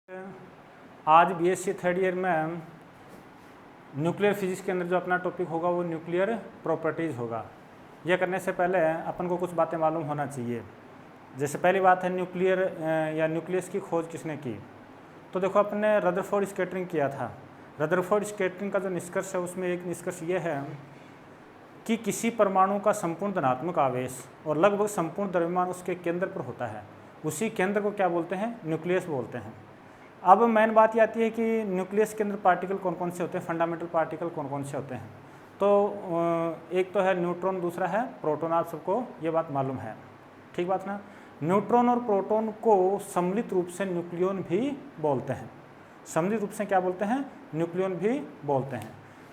आज BSc third year में nuclear physics के अंदर जो अपना टॉपिक होगा वो न्यूक्लियर प्रॉपर्टीज़ होगा। यह करने से पहले अपन को कुछ बातें मालूम होना चाहिए। जैसे पहली बात है न्यूक्लियर या न्यूक्लियस की खोज किसने की। तो देखो अपन ने रदरफोर्ड स्कैटरिंग किया था। रदरफोर्ड स्कैटरिंग का जो निष्कर्ष है उसमें एक निष्कर्ष ये है कि किसी परमाणु का संपूर्ण धनात्मक आवेश और लगभग संपूर्ण द्रव्यमान उसके केंद्र पर होता है। उसी केंद्र को क्या बोलते हैं? न्यूक्लियस बोलते हैं। अब मेन बात ये आती है कि न्यूक्लियस के अंदर पार्टिकल कौन कौन से होते हैं, फंडामेंटल पार्टिकल कौन कौन से होते हैं। तो एक तो है न्यूट्रॉन, दूसरा है प्रोटॉन। आप सबको ये बात मालूम है, ठीक बात ना। न्यूट्रॉन और प्रोटॉन को सम्मिलित रूप से न्यूक्लियन भी बोलते हैं। सम्मिलित रूप से क्या बोलते हैं? न्यूक्लियन भी बोलते हैं।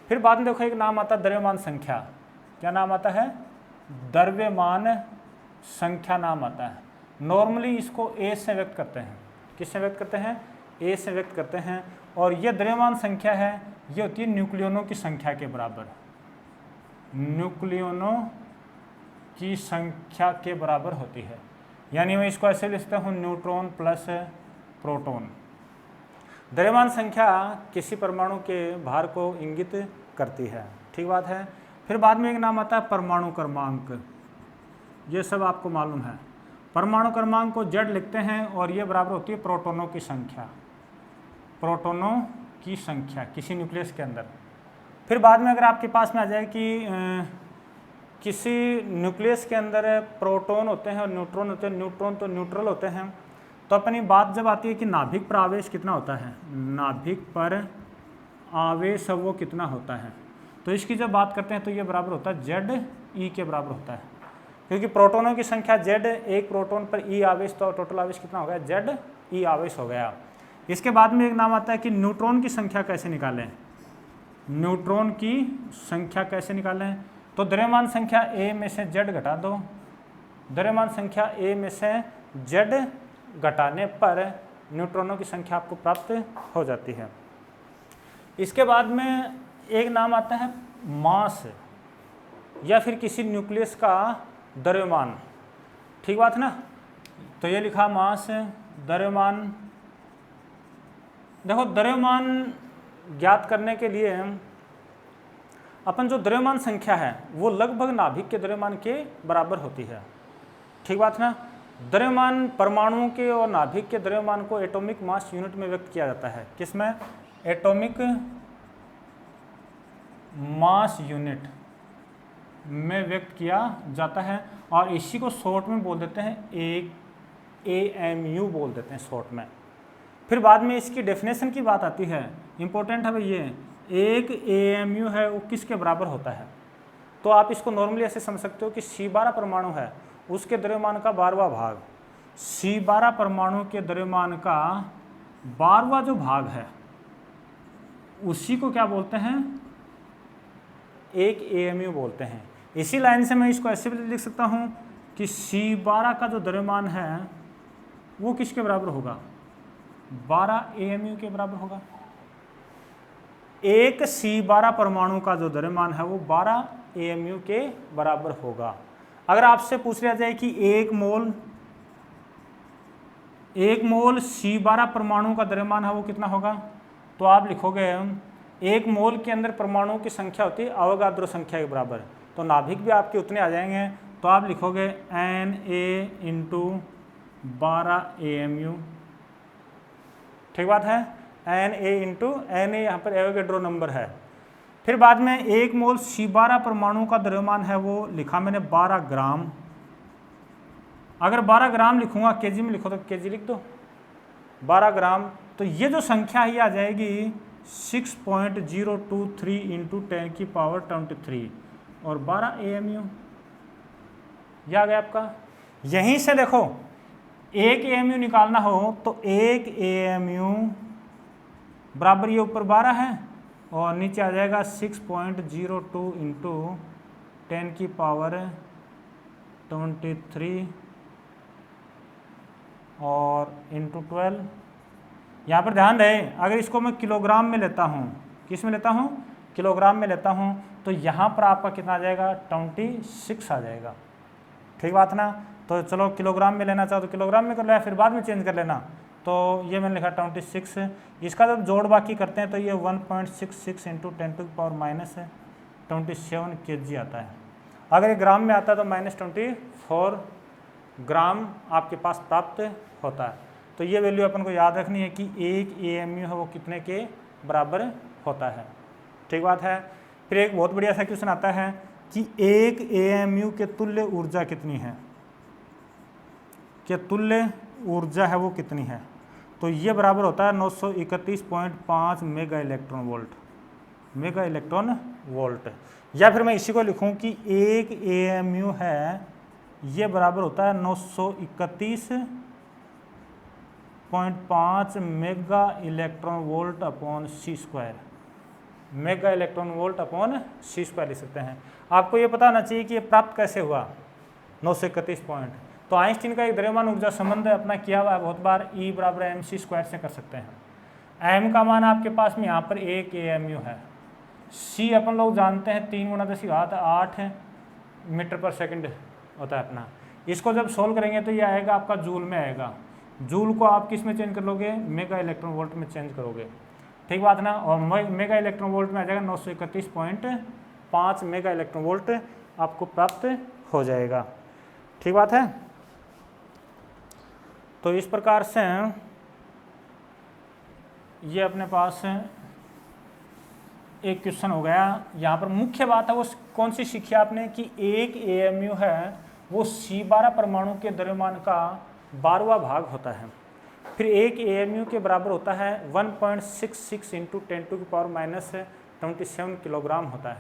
फिर बाद में देखो एक नाम आता है द्रव्यमान संख्या। क्या नाम आता है? द्रव्यमान संख्या नाम आता है। नॉर्मली इसको ए से व्यक्त करते हैं। किससे व्यक्त करते हैं? ए से व्यक्त करते हैं। और ये द्रव्यमान संख्या है, ये होती है न्यूक्लियनों की संख्या के बराबर। न्यूक्लियनों की संख्या के बराबर होती है। यानी मैं इसको ऐसे लिखता हूँ, न्यूट्रॉन प्लस प्रोटॉन। द्रव्यमान संख्या किसी परमाणु के भार को इंगित करती है, ठीक बात है। फिर बाद में एक नाम आता है परमाणु क्रमांक। ये सब आपको मालूम है। परमाणु क्रमांक को Z लिखते हैं और ये बराबर होती है प्रोटॉनों की संख्या। प्रोटॉनों की संख्या किसी न्यूक्लियस के अंदर। फिर बाद में अगर आपके पास में आ जाए कि किसी न्यूक्लियस के अंदर प्रोटॉन होते हैं और न्यूट्रॉन होते हैं। न्यूट्रॉन तो न्यूट्रल होते हैं। तो अपनी बात जब आती है कि नाभिक पर आवेश कितना होता है, नाभिक पर आवेश वो कितना होता है, तो इसकी जब बात करते हैं तो ये बराबर होता है ZE के बराबर होता है। क्योंकि प्रोटॉनों की संख्या Z, एक प्रोटॉन पर E आवेश, तो टोटल आवेश कितना हो गया? ZE आवेश हो गया। इसके बाद में एक नाम आता है कि न्यूट्रॉन की संख्या कैसे निकालें। न्यूट्रॉन की संख्या कैसे निकालें? तो द्रव्यमान संख्या A में से Z घटा दो। द्रव्यमान संख्या A में से Z घटाने पर न्यूट्रॉनों की संख्या आपको प्राप्त हो जाती है। इसके बाद में एक नाम आता है मास, या फिर किसी न्यूक्लियस का द्रव्यमान, ठीक बात ना। तो ये लिखा मास, द्रव्यमान। देखो द्रव्यमान ज्ञात करने के लिए अपन जो द्रव्यमान संख्या है वो लगभग नाभिक के द्रव्यमान के बराबर होती है, ठीक बात ना। द्रव्यमान परमाणुओं के और नाभिक के द्रव्यमान को एटॉमिक मास यूनिट में व्यक्त किया जाता है। किसमें? एटॉमिक मास यूनिट में व्यक्त किया जाता है। और इसी को शॉर्ट में बोल देते हैं, एक AMU बोल देते हैं शॉर्ट में। फिर बाद में इसकी डेफिनेशन की बात आती है, इंपॉर्टेंट है भाई ये। एक AMU है वो किसके बराबर होता है? तो आप इसको नॉर्मली ऐसे समझ सकते हो कि C12 परमाणु है, उसके द्रव्यमान का 12वां भाग। C12 परमाणु के द्रव्यमान का 12वां जो भाग है उसी को क्या बोलते हैं? एक AMU बोलते हैं। इसी लाइन से मैं इसको ऐसे भी लिख सकता हूं कि C12 का जो द्रव्यमान है वो किसके बराबर होगा? 12 AMU के बराबर होगा। एक C12 परमाणु का जो द्रव्यमान है वो 12 AMU के बराबर होगा। अगर आपसे पूछ लिया जाए कि एक मोल C12 परमाणु का द्रव्यमान है वो कितना होगा, तो आप लिखोगे एक मोल के अंदर परमाणुओं की संख्या होती है अवोगाद्रो संख्या के बराबर। तो नाभिक भी आपके उतने आ जाएंगे। तो आप लिखोगे Na × 12 AMU, ठीक बात है। Na यहाँ पर एवोगाड्रो नंबर है। फिर बाद में एक मोल C12 परमाणु का द्रव्यमान है वो लिखा मैंने 12 ग्राम। अगर 12 ग्राम लिखूंगा, केजी में लिखो तो केजी लिख दो, 12 ग्राम। तो ये जो संख्या है ये आ जाएगी 6.023 × 10⁻23 और 12 AMU। यह आ गया आपका। यहीं से देखो एक AMU निकालना हो तो एक AMU बराबर ये ऊपर 12 है और नीचे आ जाएगा 6.02 × 10⁻23 और × 12। यहाँ पर ध्यान रहे, अगर इसको मैं किलोग्राम में लेता हूँ, किस में लेता हूँ? किलोग्राम में लेता हूँ, तो यहाँ पर आपका कितना आ जाएगा? 26 आ जाएगा, ठीक बात ना। तो चलो किलोग्राम में लेना चाहो तो किलोग्राम में कर लो, या फिर बाद में चेंज कर लेना। तो ये मैंने लिखा 26। इसका जब जोड़ बाकी करते हैं तो ये 1.66 इंटू 10⁻27 kg आता है। अगर ये ग्राम में आता है तो -24 ग्राम आपके पास प्राप्त होता है। तो ये वैल्यू अपन को याद रखनी है कि एक AMU है वो कितने के बराबर होता है। ठीक बात है। फिर एक बहुत बढ़िया सा क्वेश्चन आता है कि एक AMU के तुल्य ऊर्जा कितनी है, कि तुल्य ऊर्जा है वो कितनी है। तो ये बराबर होता है 931.5 मेगा इलेक्ट्रॉन वोल्ट। या फिर मैं इसी को लिखूं कि एक AMU है ये बराबर होता है 931.5 mega electron volt upon c²। Mega electron volt upon c² लिख सकते हैं। आपको ये पता होना चाहिए कि ये प्राप्त कैसे हुआ 931 पॉइंट। तो आइंस्टीन का एक द्रव्यमान ऊर्जा संबंध अपना किया हुआ है बहुत बार, E बराबर mc² से कर सकते हैं। m का मान आपके पास में यहाँ पर एक AMU है, c अपन लोग जानते हैं 3 × 10⁸ मीटर पर सेकंड होता है अपना। इसको जब सोल्व करेंगे तो ये आएगा आपका जूल में आएगा। जूल को आप किस में चेंज कर लोगे, मेगा इलेक्ट्रॉन वोल्ट में चेंज करोगे। ठीक बात ना। और मेगा इलेक्ट्रॉन वोल्ट में आ जाएगा 931.5 मेगा इलेक्ट्रॉन वोल्ट आपको प्राप्त हो जाएगा। ठीक बात है। तो इस प्रकार से ये अपने पास एक क्वेश्चन हो गया। यहाँ पर मुख्य बात है वो कौन सी सीखी आपने कि एक AMU है वो C12 परमाणु के द्रव्यमान का 12वां भाग होता है। फिर एक AMU के बराबर होता है 1.66 इंटू 10⁻27 किलोग्राम होता है।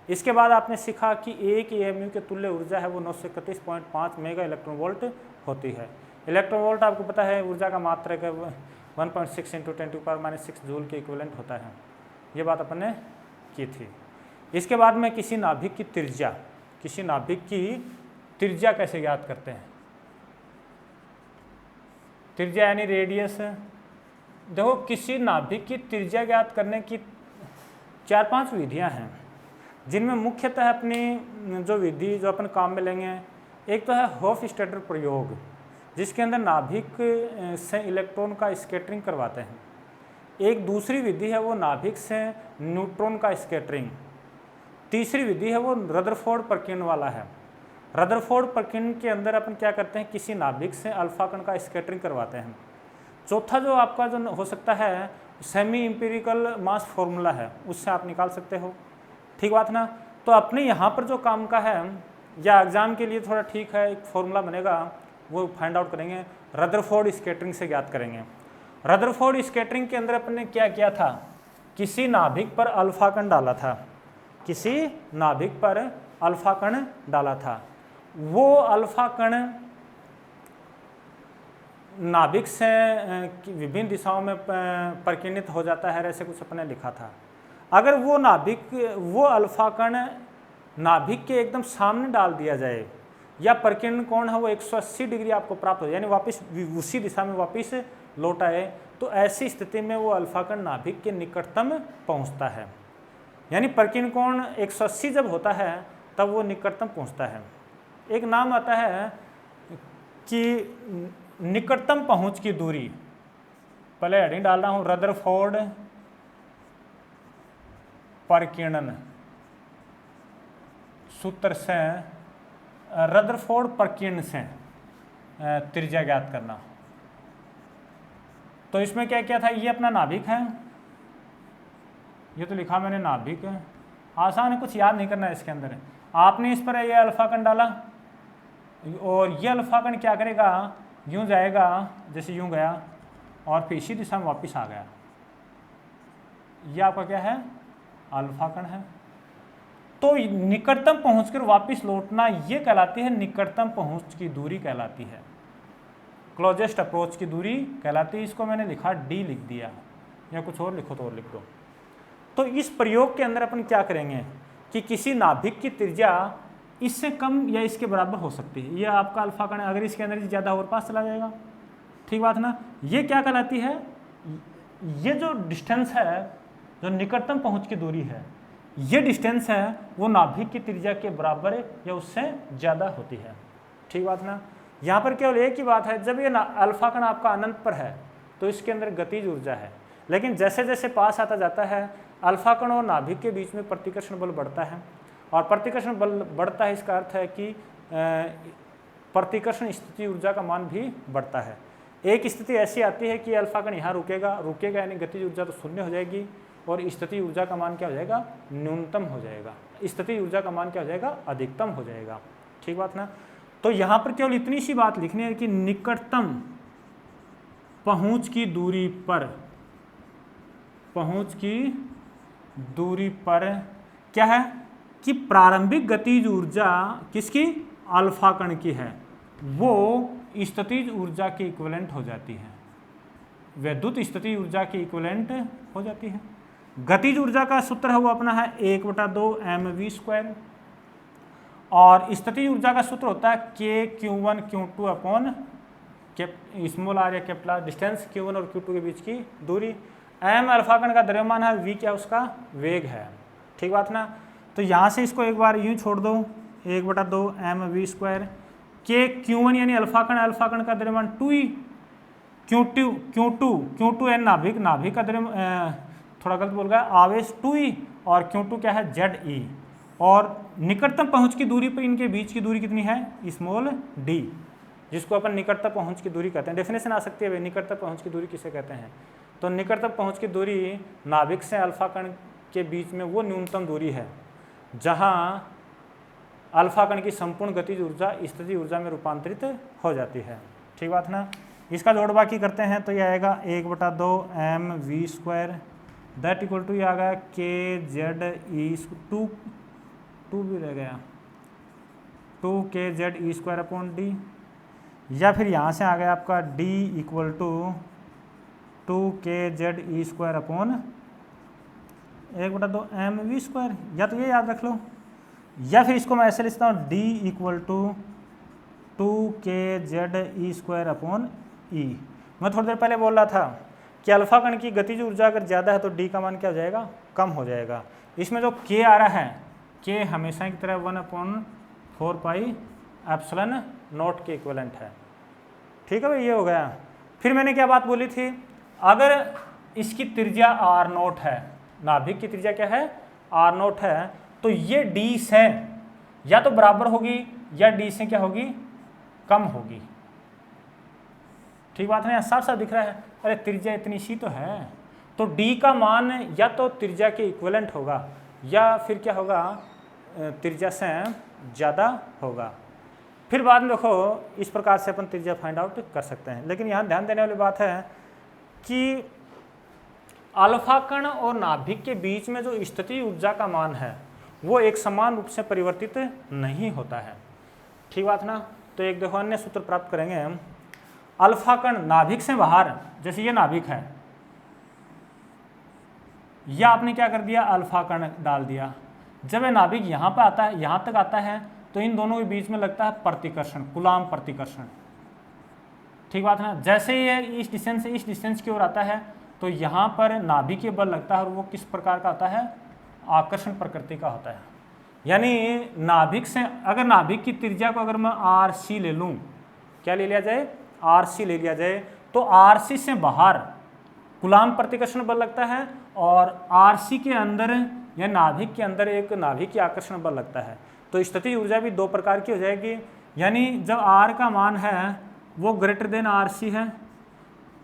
इसके बाद आपने सीखा कि एक AMU के तुल्य ऊर्जा है वो 931.5 मेगा इलेक्ट्रॉन वोल्ट होती है। इलेक्ट्रॉन वोल्ट आपको पता है ऊर्जा का मात्रक 1.6 इंटू 10⁻6 जूल के इक्विवेलेंट होता है। ये बात अपन ने की थी। इसके बाद में किसी नाभिक की त्रिज्या कैसे ज्ञात करते हैं। त्रिज्या यानी रेडियस। देखो किसी नाभिक की त्रिज्या ज्ञात करने की 4-5 विधियां हैं, जिनमें मुख्यतः अपनी जो विधि जो अपन काम में लेंगे, एक तो है होफस्टेडर प्रयोग जिसके अंदर नाभिक से इलेक्ट्रॉन का स्कैटरिंग करवाते हैं। एक दूसरी विधि है वो नाभिक से न्यूट्रॉन का स्कैटरिंग। तीसरी विधि है वो रदरफोर्ड प्रकीर्णन वाला है। रदरफोर्ड प्रकीर्णन के अंदर अपन क्या करते हैं, किसी नाभिक से अल्फा कण का स्कैटरिंग करवाते हैं। चौथा जो आपका जो हो सकता है सेमी इंपीरिकल मास फॉर्मूला है, उससे आप निकाल सकते हो। ठीक बात ना। तो अपने यहाँ पर जो काम का है या एग्जाम के लिए थोड़ा ठीक है, एक फॉर्मूला बनेगा वो फाइंड आउट करेंगे, रदरफोर्ड स्कैटरिंग से ज्ञात करेंगे। रदरफोर्ड स्कैटरिंग के अंदर अपन ने क्या किया था, किसी नाभिक पर अल्फा कण डाला था, किसी नाभिक पर अल्फा कण डाला था। वो अल्फा कण नाभिक से विभिन्न दिशाओं में प्रकीर्णित हो जाता है, ऐसे कुछ अपने लिखा था। अगर वो अल्फा कण नाभिक के एकदम सामने डाल दिया जाए या प्रकीर्णन कोण है वो 180 डिग्री आपको प्राप्त हो जाए, यानी वापस उसी दिशा में वापस लौट आए, तो ऐसी स्थिति में वो अल्फा कण नाभिक के निकटतम पहुंचता है। यानी प्रकीर्णन कोण 180 जब होता है तब वो निकटतम पहुंचता है। एक नाम आता है कि निकटतम पहुंच की दूरी, पहले हेडिंग डाल रहा हूं, रदरफोर्ड प्रकीर्णन सूत्र से, रदरफोर्ड प्रकीर्णन से त्रिज्या ज्ञात करना। तो इसमें क्या किया था, ये अपना नाभिक है, ये तो लिखा मैंने नाभिक है, आसान है, कुछ याद नहीं करना है इसके अंदर। आपने इस पर ये अल्फा कण डाला और ये अल्फा कण क्या करेगा, यूं जाएगा जैसे यूं गया और फिर इसी दिशा में वापस आ गया। ये आपका क्या है, अल्फा कण है। तो निकटतम पहुंचकर वापस लौटना ये कहलाती है निकटतम पहुंच की दूरी कहलाती है, क्लोजेस्ट अप्रोच की दूरी कहलाती है। इसको मैंने लिखा डी लिख दिया, या कुछ और लिखो तो और लिख दो। तो इस प्रयोग के अंदर अपन क्या करेंगे कि किसी नाभिक की त्रिज्या इससे कम या इसके बराबर हो सकती है। ये आपका अल्फा कण है, अगर इसके अंदर ज़्यादा और पास चला जाएगा, ठीक बात ना। ये क्या कहलाती है, ये जो डिस्टेंस है, जो निकटतम पहुंच की दूरी है, ये डिस्टेंस है वो नाभिक की त्रिज्या के बराबर या उससे ज़्यादा होती है, ठीक बात ना। यहाँ पर केवल एक ही बात है, जब ये अल्फा कण आपका अनंत पर है तो इसके अंदर गतिज ऊर्जा है। लेकिन जैसे जैसे पास आता जाता है अल्फा कण और नाभिक के बीच में प्रतिकर्षण बल बढ़ता है, और प्रतिकर्षण बल बढ़ता है इसका अर्थ है कि प्रतिकर्षण स्थिति ऊर्जा का मान भी बढ़ता है। एक स्थिति ऐसी आती है कि अल्फा कण यहाँ रुकेगा यानी गतिज ऊर्जा तो शून्य हो जाएगी और स्थिति ऊर्जा का मान क्या हो जाएगा, न्यूनतम हो जाएगा। स्थिति ऊर्जा का मान क्या हो जाएगा, अधिकतम हो जाएगा। ठीक बात ना। तो यहाँ पर केवल इतनी सी बात लिखनी है कि निकटतम पहुँच की दूरी पर क्या है कि प्रारंभिक गतिज ऊर्जा किसकी, अल्फा कण की है, वो स्थितिज ऊर्जा की इक्विवेलेंट हो जाती है, वैद्युत स्थिति ऊर्जा की इक्विवेलेंट हो जाती है। गतिज ऊर्जा का सूत्र है वो अपना है 1/2 mv², और स्थितिज ऊर्जा का सूत्र होता है k q1 q2 small R या कैपिटल आर, डिस्टेंस q1 और q2 के बीच की दूरी। m अल्फा कण का द्रव्यमान है, v क्या उसका वेग है। ठीक बात ना। तो यहाँ से इसको एक बार यूँ छोड़ दो, 1/2 mv², k q1 यानी अल्फा कण का द्रव्यमान 2e, q2 है नाभिक का द्रव्यमान, थोड़ा गलत बोल गया, आवेश 2e, और q2 क्या है, ze, और निकटतम पहुंच की दूरी पर इनके बीच की दूरी कितनी है, स्मॉल d, जिसको अपन निकटतम पहुंच की दूरी कहते हैं। डेफिनेशन आ सकती है निकटतम पहुंच की दूरी किसे कहते हैं। तो निकटतम पहुंच की दूरी नाभिक से अल्फा कण के बीच में वो न्यूनतम दूरी है जहां अल्फा कण की संपूर्ण गतिज ऊर्जा स्थितिज ऊर्जा में रूपांतरित हो जाती है। ठीक बात ना। इसका जोड़ बाकी करते हैं तो ये आएगा 1/2 mv² दैट इक्वल टू ये आ गया kze, 2 भी रह गया, 2kze²/d, या फिर यहाँ से आ गया आपका d equal to 2kze²/1/2 mv², या तो ये याद रख लो, या फिर इसको मैं ऐसे लिखता हूँ d इक्वल टू 2kze²/e। मैं थोड़ी देर पहले बोल रहा था कि अल्फा कण की गतिज ऊर्जा अगर ज़्यादा है तो d का मान क्या हो जाएगा, कम हो जाएगा। इसमें जो k आ रहा है, k हमेशा की तरह 1/4πε0 के इक्विवेलेंट है। ठीक है भाई, ये हो गया। फिर मैंने क्या बात बोली थी, अगर इसकी त्रिज्या r0 है, नाभिक की त्रिज्या क्या है, r0 है, तो ये d से या तो बराबर होगी या d से क्या होगी, कम होगी। ठीक बात है, यहाँ साफ साफ दिख रहा है, अरे त्रिज्या इतनी सी तो है, तो d का मान या तो त्रिज्या के इक्विवेलेंट होगा या फिर क्या होगा, त्रिज्या से ज़्यादा होगा। फिर बाद में देखो इस प्रकार से अपन त्रिज्या फाइंड आउट कर सकते हैं। लेकिन यहाँ ध्यान देने वाली बात है कि अल्फा कण और नाभिक के बीच में जो स्थिति ऊर्जा का मान है वो एक समान रूप से परिवर्तित नहीं होता है। ठीक बात ना। तो एक देखो अन्य सूत्र प्राप्त करेंगे हम, अल्फा कण नाभिक से बाहर, जैसे ये नाभिक है, या आपने क्या कर दिया, अल्फा कण डाल दिया, जब ये नाभिक यहाँ पर आता है, यहाँ तक आता है, तो इन दोनों के बीच में लगता है प्रतिकर्षण, कूलाम प्रतिकर्षण। ठीक बात है ना। जैसे ये इस डिस्टेंस से इस डिस्टेंस की ओर आता है तो यहाँ पर नाभिकीय बल लगता है और वो किस प्रकार का आता है, आकर्षण प्रकृति का होता है। यानी नाभिक से, अगर नाभिक की त्रिज्या को अगर मैं RC ले लूँ, क्या ले लिया जाए, RC ले लिया जाए, तो RC से बाहर कूलाम प्रतिकर्षण बल लगता है और RC के अंदर या नाभिक के अंदर एक नाभिकीय आकर्षण बल लगता है। तो स्थितिज ऊर्जा भी दो प्रकार की हो जाएगी। यानी जब R का मान है वो ग्रेटर देन RC है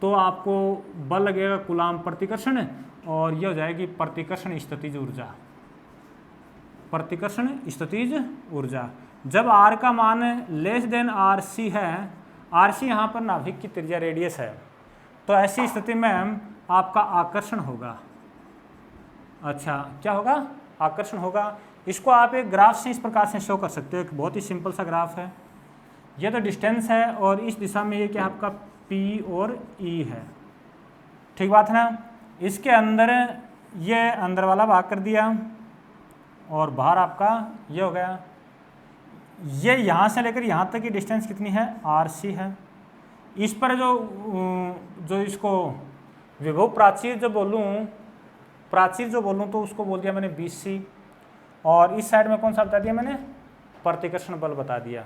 तो आपको बल लगेगा कूलाम प्रतिकर्षण, और ये हो जाएगी प्रतिकर्षण स्थितिज ऊर्जा, प्रतिकर्षण स्थितिज ऊर्जा। जब R का मान लेस देन RC है, RC यहाँ पर नाभिक की त्रिज्या रेडियस है, तो ऐसी स्थिति में आपका आकर्षण होगा। अच्छा, क्या होगा, आकर्षण होगा। इसको आप एक ग्राफ से इस प्रकार से शो कर सकते हो, एक बहुत ही सिंपल सा ग्राफ है। ये तो डिस्टेंस है और इस दिशा में ये क्या आपका P और E है। ठीक बात है ना। इसके अंदर ये अंदर वाला भाग कर दिया और बाहर आपका ये हो गया। ये यहाँ से लेकर यहाँ तक की डिस्टेंस कितनी है, RC है। इस पर जो इसको विभव प्राचीर जो बोलूँ तो उसको बोल दिया मैंने BC, और इस साइड में कौन सा बता दिया मैंने, प्रतिकर्षण बल बता दिया।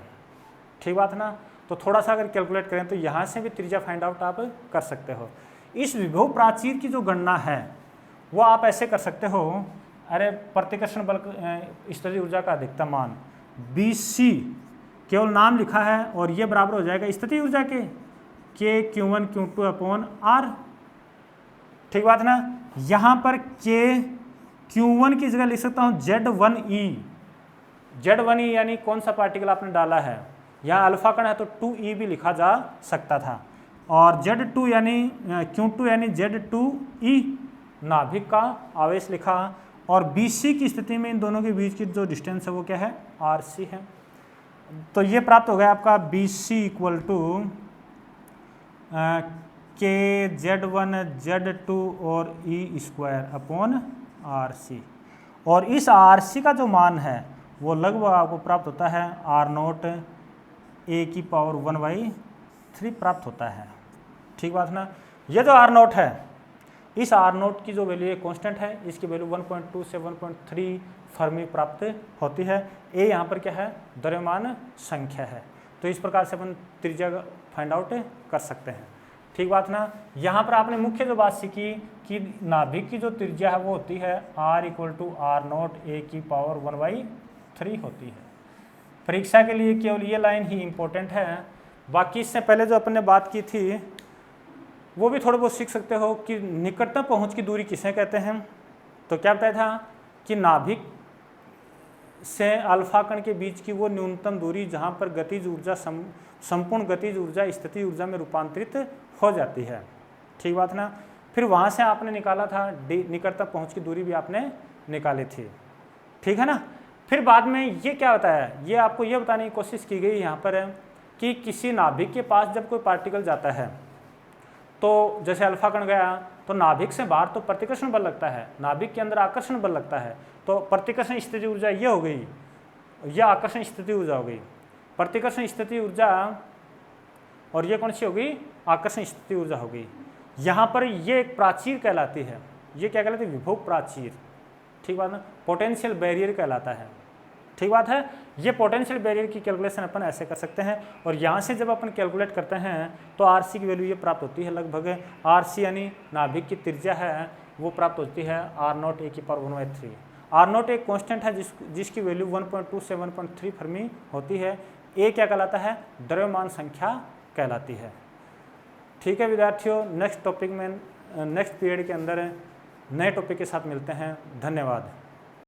ठीक बात है ना। तो थोड़ा सा अगर कैलकुलेट करें तो यहाँ से भी त्रिज्या फाइंड आउट आप कर सकते हो। इस विभव प्राचीर की जो गणना है वो आप ऐसे कर सकते हो, अरे प्रतिकर्षण बल स्थितिज ऊर्जा का अधिकतम मान BC केवल नाम लिखा है और ये बराबर हो जाएगा स्थितिज ऊर्जा के Q1 Q2 अपॉन R। ठीक बात ना। यहाँ पर Q1 की जगह लिख सकता हूँ Z1E। Z1E यानी कौन सा पार्टिकल आपने डाला है, यहाँ अल्फा कण है तो 2E भी लिखा जा सकता था। और Z2 यानी Q2 यानी Z2E नाभिक का आवेश लिखा। और BC की स्थिति में इन दोनों के बीच की जो डिस्टेंस है वो क्या है, RC है। तो ये प्राप्त हो गया आपका BC equal to K Z1 Z2 और E स्क्वायर अपॉन RC। और इस RC का जो मान है वो लगभग आपको प्राप्त होता है R0 A की पावर 1/3 प्राप्त होता है। ठीक बात ना। ये जो R0 है, इस R0 की जो वैल्यू कांस्टेंट है, इसकी वैल्यू 1.2 से 1.3 फर्मी प्राप्त होती है। ए यहाँ पर क्या है, द्रव्यमान संख्या है। तो इस प्रकार से अपन त्रिज्या फाइंड आउट कर सकते हैं। ठीक बात ना। यहाँ पर आपने मुख्य जो बात सीखी कि नाभिक की जो त्रिज्या है वो होती है R equal to R0 A की पावर 1/3 होती है। परीक्षा के लिए केवल ये लाइन ही इम्पोर्टेंट है। बाकी इससे पहले जो अपन ने बात की थी वो भी थोड़ा बहुत सीख सकते हो कि निकटतम पहुंच की दूरी किसे कहते हैं। तो क्या बताया था कि नाभिक से अल्फा कण के बीच की वो न्यूनतम दूरी जहां पर गतिज ऊर्जा संपूर्ण गतिज ऊर्जा स्थितिज ऊर्जा में रूपांतरित हो जाती है। ठीक बात ना। फिर वहां से आपने निकाला था निकटतम पहुंच की दूरी भी आपने निकाली थी। ठीक है ना। फिर बाद में ये क्या बताया, ये आपको ये बताने की कोशिश की गई यहाँ पर कि किसी नाभिक के पास जब कोई पार्टिकल जाता है तो जैसे अल्फा कण गया तो नाभिक से बाहर तो प्रतिकर्षण बल लगता है, नाभिक के अंदर आकर्षण बल लगता है। तो प्रतिकर्षण स्थिति ऊर्जा ये हो गई, यह आकर्षण स्थिति ऊर्जा हो गई। प्रतिकर्षण स्थिति ऊर्जा और ये कौन सी हो गई, आकर्षण स्थिति ऊर्जा हो गई। यहाँ पर ये एक प्राचीर कहलाती है। ये क्या कहलाती है, विभव प्राचीर। ठीक बात ना। पोटेंशियल बैरियर कहलाता है। ठीक बात है। ये पोटेंशियल बैरियर की कैलकुलेशन अपन ऐसे कर सकते हैं। और यहाँ से जब अपन कैलकुलेट करते हैं तो RC की वैल्यू ये प्राप्त होती है, लगभग RC यानी नाभिक की त्रिज्या है वो प्राप्त होती है R0 A की पावर 1/3। R0 एक कांस्टेंट है जिसकी वैल्यू 1.2 से 1.3 फर्मी होती है। ए क्या कहलाता है, द्रव्यमान संख्या कहलाती है। ठीक है विद्यार्थियों, नेक्स्ट टॉपिक में नेक्स्ट पीरियड के अंदर नए टॉपिक के साथ मिलते हैं। धन्यवाद।